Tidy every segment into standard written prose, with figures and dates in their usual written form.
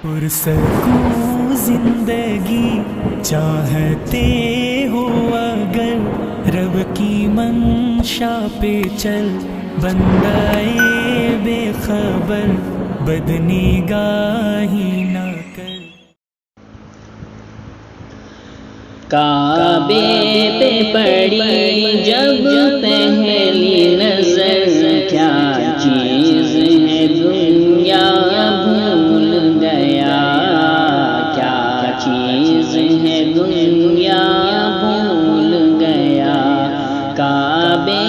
پرسکون زندگی چاہتے ہو اگر رب کی منشا پہ چل، بندائے بے خبر بدنگاہی نہ کر۔ کعبے پہ پڑی جب پہلی نظر، کیا چیز ہے دنیا بھول گیا، کیا چیز ہے دنیا بھول گیا۔ کعبے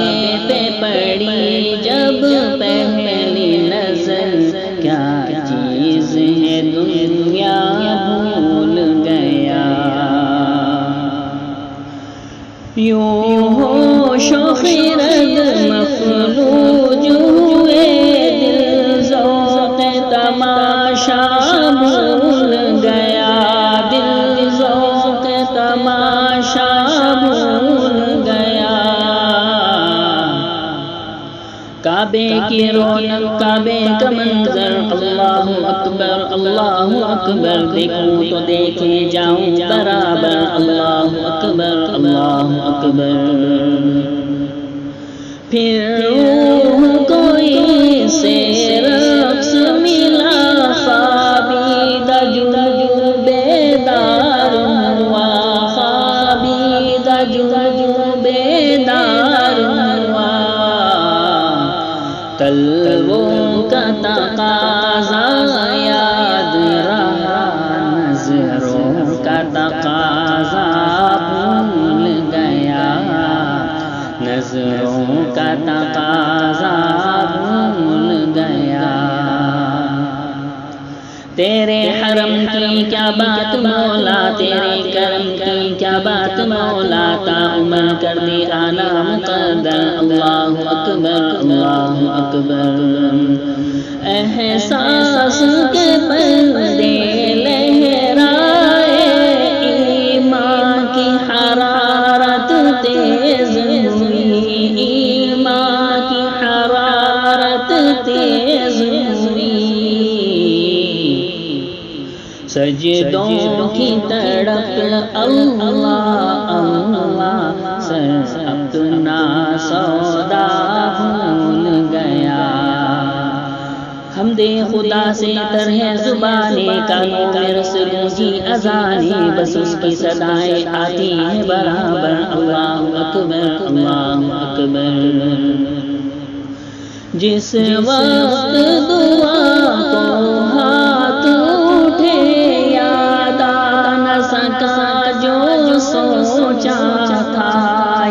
پہ پڑی جب پہلی نظر، کیا چیز ہے دنیا بھول گیا۔ یوں ہوش و خرد مفلوج ہوئے، دل ذوق تماشا بھول گیا، دل ذوق تماشا بھول گیا۔ کعبے کی رونق، کعبے کا منظر، اللہ اکبر اللہ اکبر، دیکھوں تو دیکھے جاؤں برابر، اللہ اکبر اللہ اکبر۔ پھر روح کو اسے رقص ملا، خوابیدہ جو بیدار ہوا، خوابیدہ جو بیدار ہوا۔ قلبوں کا تقاضا یاد رہا، نظروں کا تقاضا بھول گیا، نظروں کا تقاضا بھول گیا۔ تیرے حرم کی کیا بات مولا، تیرے کرم کی کیا بات مولا، تا عمر کر دی آنا مقدر، اللہ اکبر اللہ اکبر۔ احساس کے پردے لہرائے، ایمان کی حرارت تیز ہوئی، ایمان کی حرارت تیز ہوئی۔ سجدوں کی تڑپ اللہ اللہ، سر اپنا سودا بھول گیا۔ حمد خدا سے تر ہے زبانیں، کانوں میں رس گونجی اذانیں، بس اس کی صدائیں آتی ہیں برابر، اللہ اکبر اللہ اکبر۔ جس وقت دعا کو ہاتھ اٹھے، یاد آ نہ سکا جو سوچا تھا،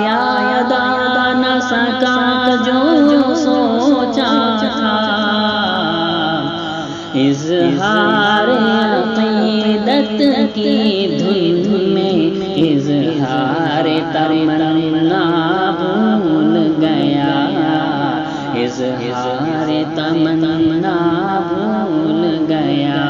یاد آ نہ سکا جو سوچا تھا۔ اظہار عقیدت کی دھن میں، اظہار تمنا بھول گیا، اظہار تمنا بھول گیا۔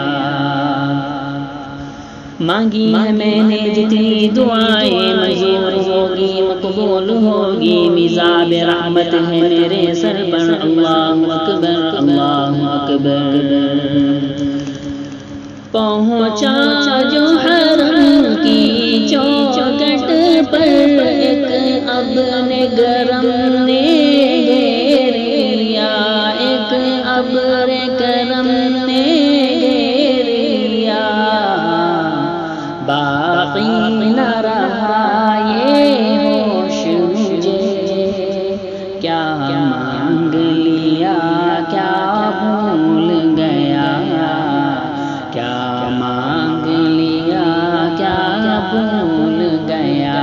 مانگی ہے میں نے جتنی دعائیں، منظور ہوگی مقبول ہوگی، میزاب رحمت ہے میرے سر پر، اللہ اکبر اللہ اکبر۔ پہنچا جو حرم کی چوکھٹ پر، ایک ابر گرم نے گھیر لیا، ایک ابر گرم نے گھیر لیا۔ باقی نہ رہا یہ ہوش مجھے، کیا مانگ لیا کیا بھول گیا، کیا مانگ لیا کیا بھول گیا۔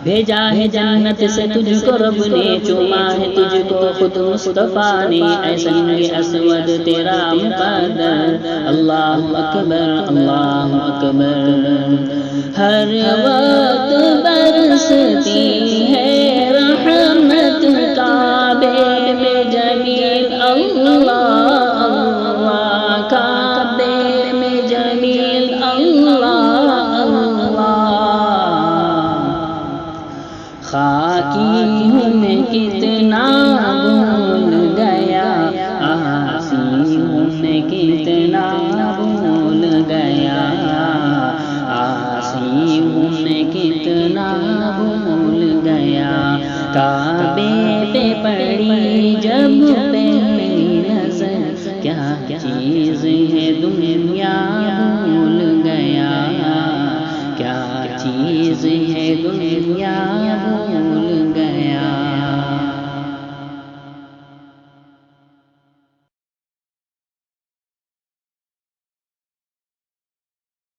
بھیجا ہے جنت سے تجھ کو رب نے، چوما ہے تجھ کو خود مصطفیٰ نے، اے سنگ اسود تیرا مقدر، اللہ اکبر اللہ اکبر۔ ہر وقت برستی ہے رحمت، کعبے میں جمیل اللہ اللہ، کعبے میں جمیل اللہ اللہ۔ خاکی ہوں میں کتنا بھول گیا، آسی ہوں میں کتنا کعبے پہ پڑی جب پہلی نظر، کیا چیز ہے دنیا بھول گیا، کیا چیز ہے دنیا بھول